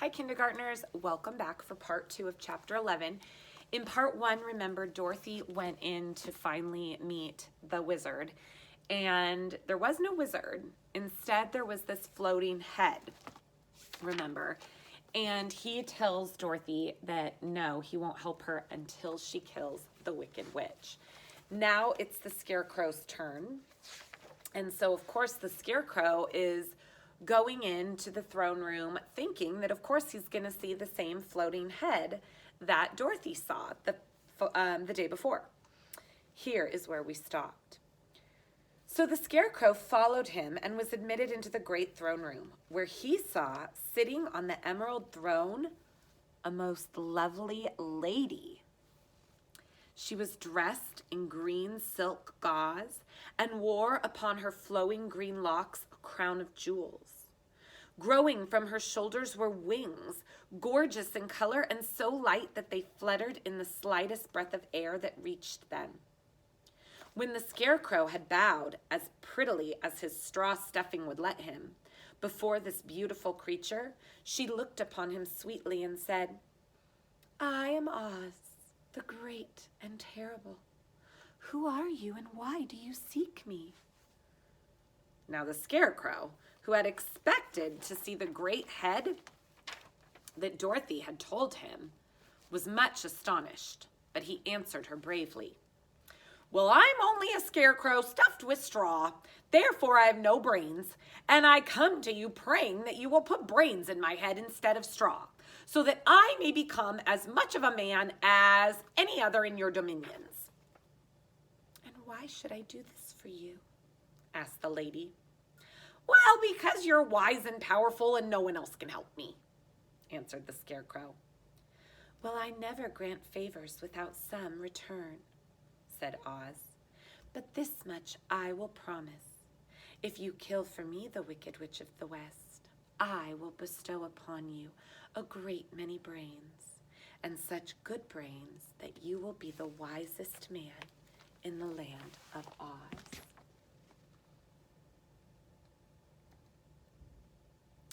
Hi, kindergartners. Welcome back for part 2 of chapter 11. In part 1, remember, Dorothy went in to finally meet the wizard, and there was no wizard. Instead, there was this floating head, remember? And he tells Dorothy that no, he won't help her until she kills the Wicked Witch. Now it's the Scarecrow's turn. And so, of course, the Scarecrow is going into the throne room thinking that, of course, he's going to see the same floating head that Dorothy saw the day before. Here is where we stopped. So the Scarecrow followed him and was admitted into the great throne room, where he saw, sitting on the emerald throne, a most lovely lady. She was dressed in green silk gauze and wore upon her flowing green locks a crown of jewels. Growing from her shoulders were wings, gorgeous in color and so light that they fluttered in the slightest breath of air that reached them. When the Scarecrow had bowed, as prettily as his straw stuffing would let him, before this beautiful creature, she looked upon him sweetly and said, "I am Oz, the great and terrible. Who are you and why do you seek me?" Now the Scarecrow, who had expected to see the great head that Dorothy had told him, was much astonished, but he answered her bravely. "Well, I'm only a scarecrow stuffed with straw, therefore I have no brains, and I come to you praying that you will put brains in my head instead of straw, so that I may become as much of a man as any other in your dominions." "And why should I do this for you?" asked the lady. "Well, because you're wise and powerful and no one else can help me," answered the Scarecrow. "Well, I never grant favors without some return," said Oz. "But this much I will promise. If you kill for me the Wicked Witch of the West, I will bestow upon you a great many brains, and such good brains that you will be the wisest man in the land of Oz."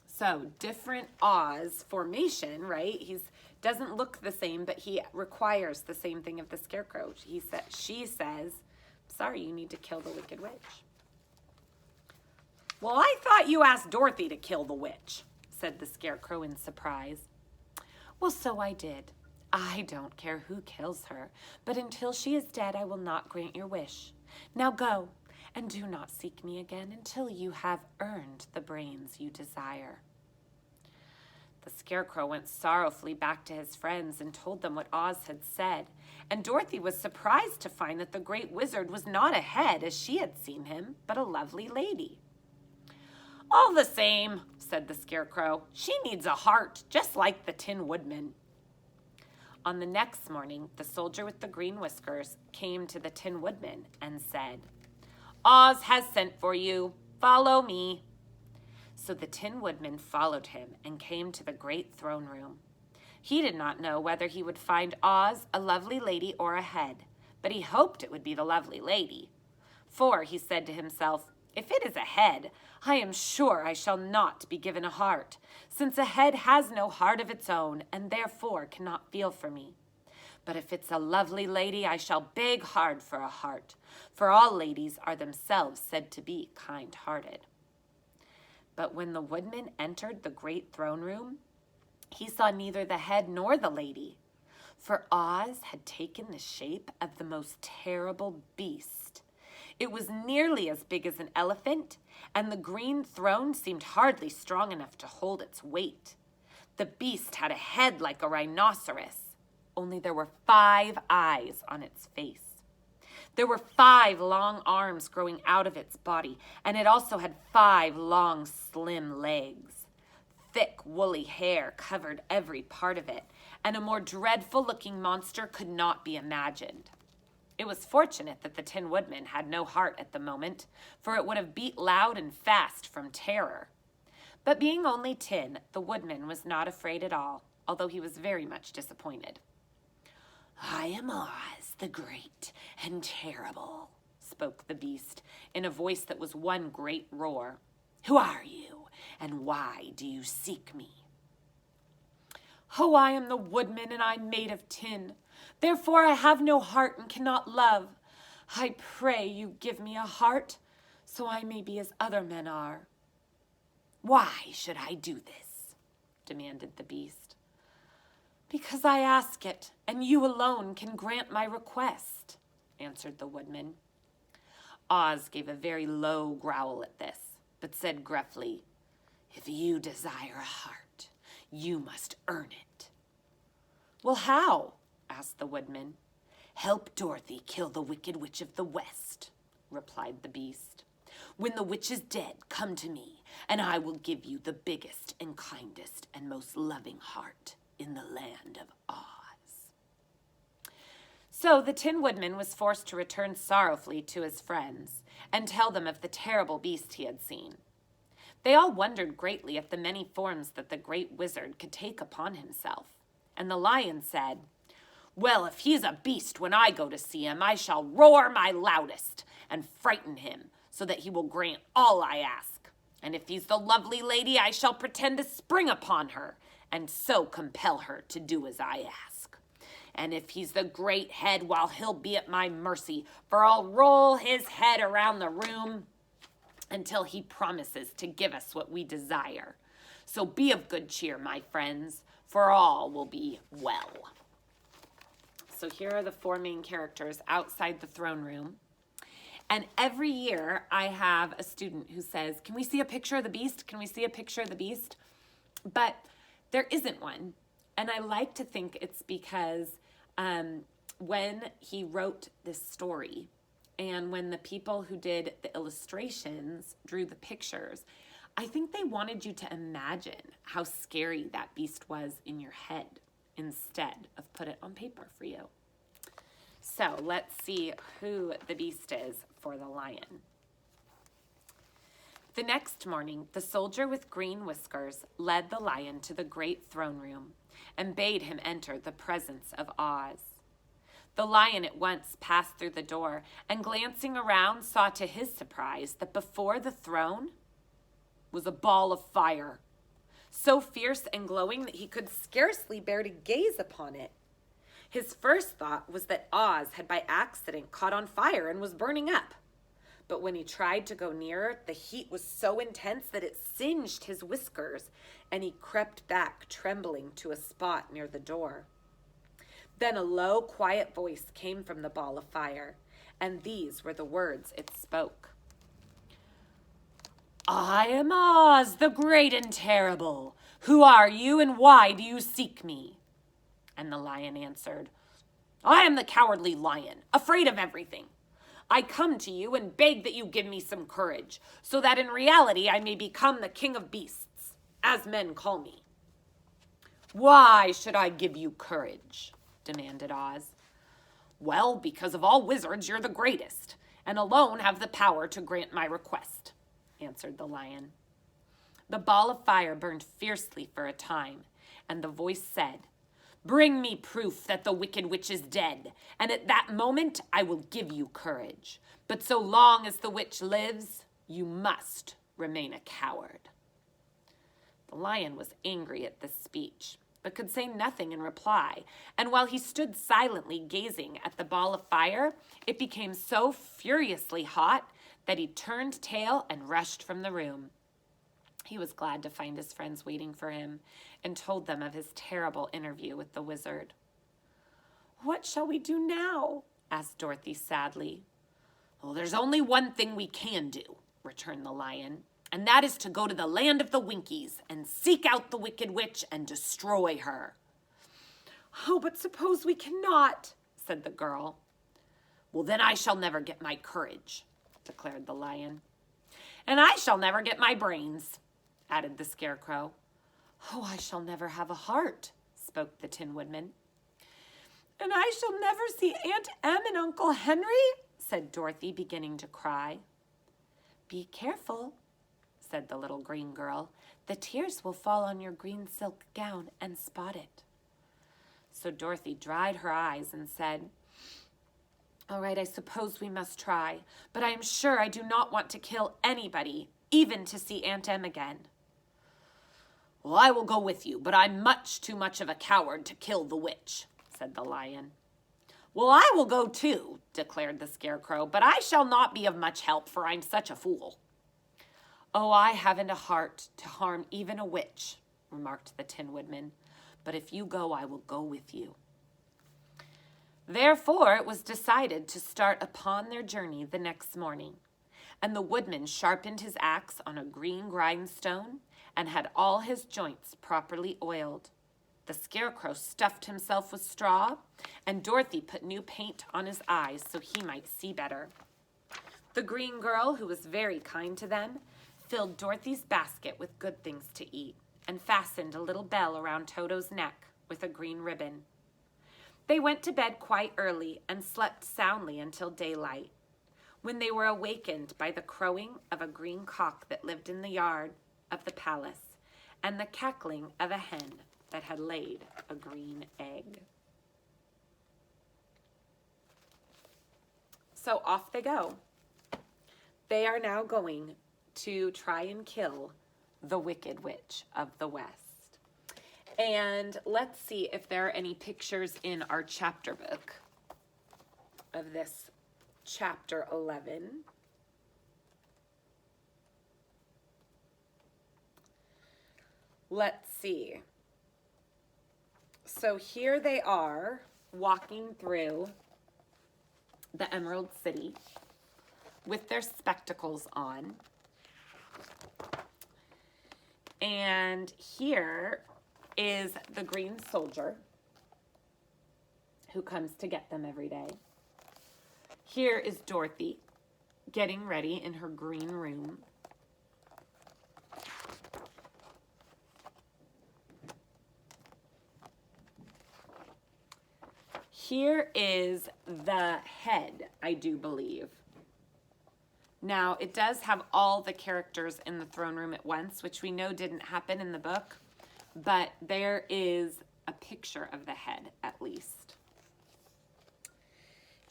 So, different Oz formation, right? He doesn't look the same, but he requires the same thing of the Scarecrow. She says, "Sorry, you need to kill the Wicked Witch." "Well, I thought you asked Dorothy to kill the witch," said the Scarecrow in surprise. "Well, so I did. I don't care who kills her, but until she is dead, I will not grant your wish. Now go, and do not seek me again until you have earned the brains you desire." The Scarecrow went sorrowfully back to his friends and told them what Oz had said, and Dorothy was surprised to find that the great wizard was not a head as she had seen him, but a lovely lady. "All the same," said the Scarecrow, "she needs a heart, just like the Tin Woodman." On the next morning, the soldier with the green whiskers came to the Tin Woodman and said, "Oz has sent for you. Follow me." So the Tin Woodman followed him and came to the great throne room. He did not know whether he would find Oz, a lovely lady, or a head, but he hoped it would be the lovely lady. "For," he said to himself, "if it is a head, I am sure I shall not be given a heart, since a head has no heart of its own and therefore cannot feel for me. But if it's a lovely lady, I shall beg hard for a heart, for all ladies are themselves said to be kind-hearted." But when the woodman entered the great throne room, he saw neither the head nor the lady, for Oz had taken the shape of the most terrible beast. It was nearly as big as an elephant, and the green throne seemed hardly strong enough to hold its weight. The beast had a head like a rhinoceros, only there were 5 eyes on its face. There were 5 long arms growing out of its body, and it also had 5 long, slim legs. Thick, woolly hair covered every part of it, and a more dreadful-looking monster could not be imagined. It was fortunate that the Tin Woodman had no heart at the moment, for it would have beat loud and fast from terror. But being only tin, the woodman was not afraid at all, although he was very much disappointed. "I am Oz, the great and terrible," spoke the beast in a voice that was one great roar. "Who are you, and why do you seek me?" Oh, I am the woodman, and I am made of tin. Therefore I have no heart and cannot love. I pray you give me a heart, so I may be as other men are." "Why should I do this?" demanded the beast. "Because I ask it, and you alone can grant my request," answered the woodman. Oz gave a very low growl at this, but said gruffly, "If you desire a heart, you must earn it." "Well, how?" asked the woodman. "Help Dorothy kill the Wicked Witch of the West," replied the beast. "When the witch is dead, come to me, and I will give you the biggest and kindest and most loving heart in the land of Oz." So the Tin Woodman was forced to return sorrowfully to his friends and tell them of the terrible beast he had seen. They all wondered greatly at the many forms that the great wizard could take upon himself. And the lion said, "Well, if he's a beast when I go to see him, I shall roar my loudest and frighten him so that he will grant all I ask. And if he's the lovely lady, I shall pretend to spring upon her and so compel her to do as I ask. And if he's the great head, well, he'll be at my mercy, for I'll roll his head around the room until he promises to give us what we desire. So be of good cheer, my friends, for all will be well." So here are the four main characters outside the throne room. And every year I have a student who says, "Can we see a picture of the beast? Can we see a picture of the beast?" But there isn't one. And I like to think it's because when he wrote this story and when the people who did the illustrations drew the pictures, I think they wanted you to imagine how scary that beast was in your head instead of put it on paper for you. So let's see who the beast is for the lion. The next morning, the soldier with green whiskers led the lion to the great throne room and bade him enter the presence of Oz. The lion at once passed through the door and, glancing around, saw to his surprise that before the throne was a ball of fire, so fierce and glowing that he could scarcely bear to gaze upon it. His first thought was that Oz had by accident caught on fire and was burning up. But when he tried to go nearer, the heat was so intense that it singed his whiskers, and he crept back, trembling, to a spot near the door. Then a low, quiet voice came from the ball of fire, and these were the words it spoke. "I am Oz, the great and terrible. Who are you, and why do you seek me?" And the lion answered, "I am the cowardly lion, afraid of everything. I come to you and beg that you give me some courage, so that in reality I may become the king of beasts, as men call me." "Why should I give you courage?" demanded Oz. "Well, because of all wizards you're the greatest, and alone have the power to grant my request," answered the lion. The ball of fire burned fiercely for a time, and the voice said, "Bring me proof that the Wicked Witch is dead, and at that moment I will give you courage. But so long as the witch lives, you must remain a coward." The lion was angry at this speech, but could say nothing in reply, and while he stood silently gazing at the ball of fire, it became so furiously hot that he turned tail and rushed from the room. He was glad to find his friends waiting for him and told them of his terrible interview with the wizard. "What shall we do now?" asked Dorothy sadly. "Well, there's only one thing we can do," returned the lion, "and that is to go to the land of the Winkies and seek out the Wicked Witch and destroy her." "Oh, but suppose we cannot," said the girl. "Well, then I shall never get my courage," declared the lion. "And I shall never get my brains," added the Scarecrow. "Oh, I shall never have a heart," spoke the Tin Woodman. "And I shall never see Aunt Em and Uncle Henry," said Dorothy, beginning to cry. "Be careful," said the little green girl. "The tears will fall on your green silk gown and spot it." So Dorothy dried her eyes and said, "All right, I suppose we must try, but I am sure I do not want to kill anybody, even to see Aunt Em again." Well, I will go with you, but I'm much too much of a coward to kill the witch, said the lion. Well, I will go too, declared the Scarecrow, but I shall not be of much help, for I'm such a fool. Oh, I haven't a heart to harm even a witch, remarked the Tin Woodman, but if you go, I will go with you. Therefore, it was decided to start upon their journey the next morning, and the woodman sharpened his axe on a green grindstone and had all his joints properly oiled. The Scarecrow stuffed himself with straw, and Dorothy put new paint on his eyes so he might see better. The Green Girl, who was very kind to them, filled Dorothy's basket with good things to eat and fastened a little bell around Toto's neck with a green ribbon. They went to bed quite early and slept soundly until daylight, when they were awakened by the crowing of a green cock that lived in the yard of the palace and the cackling of a hen that had laid a green egg. So off they go. They are now going to try and kill the Wicked Witch of the West. And let's see if there are any pictures in our chapter book of this chapter 11. Let's see. So here they are walking through the Emerald City with their spectacles on. And here is the green soldier who comes to get them every day. Here is Dorothy getting ready in her green room. Here is the head, I do believe. Now, it does have all the characters in the throne room at once, which we know didn't happen in the book, but there is a picture of the head, at least.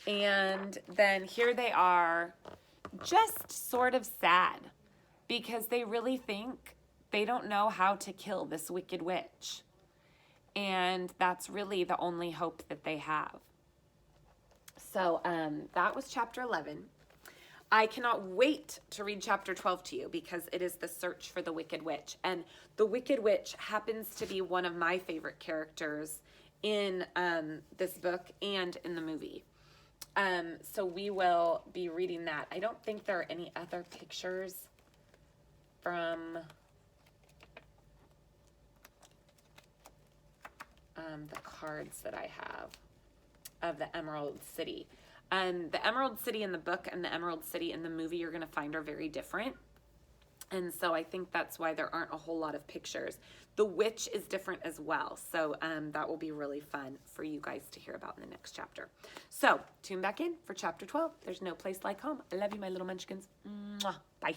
And then here they are, just sort of sad, because they really think they don't know how to kill this wicked witch. And that's really the only hope that they have. So that was chapter 11. I cannot wait to read chapter 12 to you because it is the search for the Wicked Witch. And the Wicked Witch happens to be one of my favorite characters in this book and in the movie. So we will be reading that. I don't think there are any other pictures from the cards that I have of the Emerald City. The Emerald City in the book and the Emerald City in the movie you're going to find are very different. And so I think that's why there aren't a whole lot of pictures. The witch is different as well. So that will be really fun for you guys to hear about in the next chapter. So tune back in for chapter 12. There's no place like home. I love you, my little munchkins. Mwah. Bye.